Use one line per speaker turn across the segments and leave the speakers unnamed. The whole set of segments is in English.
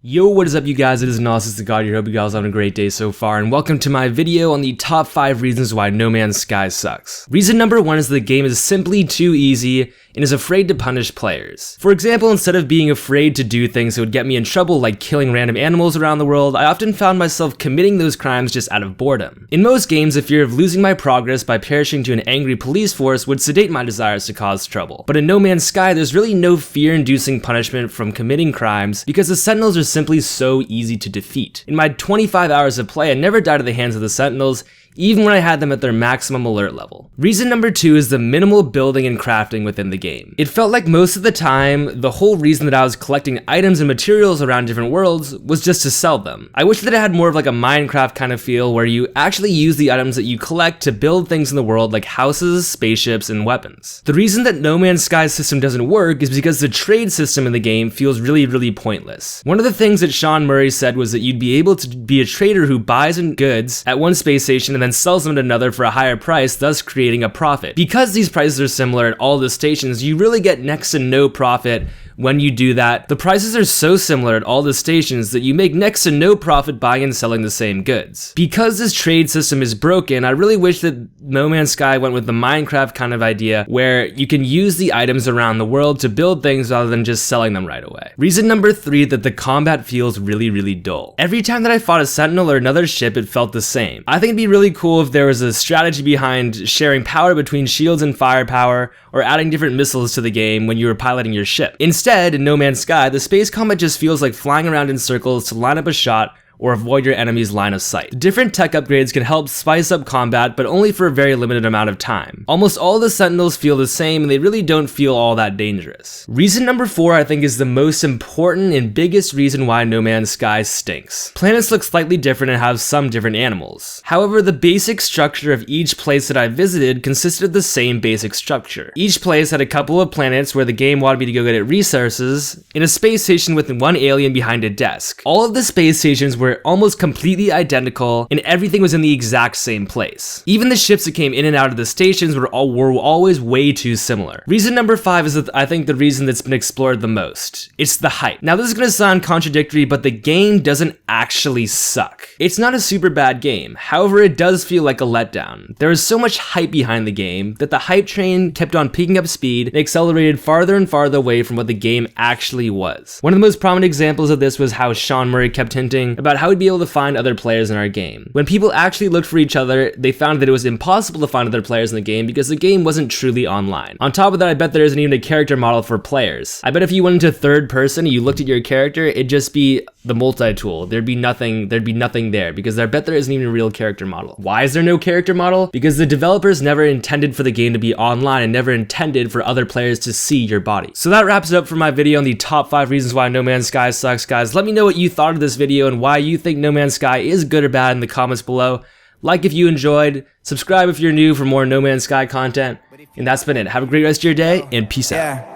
Yo, what is up you guys, it is Gnosis the God here. Hope you guys are having a great day so far, and welcome to my video on the top 5 reasons why No Man's Sky sucks. Reason number 1 is the game is simply too easy and is afraid to punish players. For example, instead of being afraid to do things that would get me in trouble like killing random animals around the world, I often found myself committing those crimes just out of boredom. In most games, the fear of losing my progress by perishing to an angry police force would sedate my desires to cause trouble. But in No Man's Sky, there's really no fear-inducing punishment from committing crimes because the Sentinels are simply so easy to defeat. In my 25 hours of play, I never died at the hands of the Sentinels, even when I had them at their maximum alert level. Reason number 2 is the minimal building and crafting within the game. It felt like most of the time, the whole reason that I was collecting items and materials around different worlds was just to sell them. I wish that it had more of like a Minecraft kind of feel where you actually use the items that you collect to build things in the world like houses, spaceships, and weapons. The reason that No Man's Sky's system doesn't work is because the trade system in the game feels really pointless. One of the things that Sean Murray said was that you'd be able to be a trader who buys in goods at one space station and then sells them at another for a higher price, thus creating a profit. Because these prices are similar at all the stations, you really get next to no profit when you do that. The prices are so similar at all the stations that you make next to no profit buying and selling the same goods. Because this trade system is broken, I really wish that No Man's Sky went with the Minecraft kind of idea where you can use the items around the world to build things rather than just selling them right away. Reason number 3, that the combat feels really dull. Every time that I fought a Sentinel or another ship, it felt the same. I think it'd be really cool if there was a strategy behind sharing power between shields and firepower, or adding different missiles to the game when you were piloting your ship. Instead, in No Man's Sky, the space combat just feels like flying around in circles to line up a shot or avoid your enemy's line of sight. Different tech upgrades can help spice up combat, but only for a very limited amount of time. Almost all the Sentinels feel the same, and they really don't feel all that dangerous. Reason number 4, I think, is the most important and biggest reason why No Man's Sky stinks. Planets look slightly different and have some different animals. However, the basic structure of each place that I visited consisted of the same basic structure. Each place had a couple of planets where the game wanted me to go get resources, in a space station with one alien behind a desk. All of the space stations were almost completely identical, and everything was in the exact same place. Even the ships that came in and out of the stations were always way too similar. Reason number 5 is that I think the reason that's been explored the most. It's the hype. Now this is gonna sound contradictory, but the game doesn't actually suck. It's not a super bad game. However, it does feel like a letdown. There is so much hype behind the game that the hype train kept on picking up speed and accelerated farther and farther away from what the game actually was. One of the most prominent examples of this was how Sean Murray kept hinting about how we'd be able to find other players in our game. When people actually looked for each other, they found that it was impossible to find other players in the game because the game wasn't truly online. On top of that, I bet there isn't even a character model for players. I bet if you went into third person and you looked at your character, it'd just be the multi-tool. There'd be nothing there because I bet there isn't even a real character model. Why is there no character model? Because the developers never intended for the game to be online and never intended for other players to see your body. So that wraps it up for my video on the top 5 reasons why No Man's Sky sucks, guys. Let me know what you thought of this video and why you think No Man's Sky is good or bad in the comments below. Like if you enjoyed, subscribe if you're new for more No Man's Sky content, and that's been it. Have a great rest of your day, and peace out.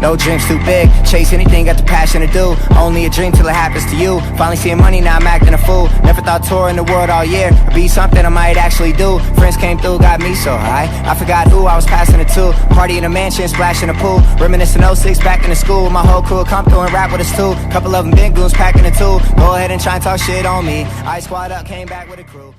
No dreams too big, chase anything, got the passion to do. Only a dream till it happens to you. Finally seeing money, now I'm acting a fool. Never thought touring the world all year would be something I might actually do. Friends came through, got me so high, I forgot who I was passing it to. Party in a mansion, splash in a pool. Reminiscing 06 back in the school. My whole crew come through and rap with us too. Couple of them big goons packing a tool. Go ahead and try and talk shit on me. I squad up, came back with a crew.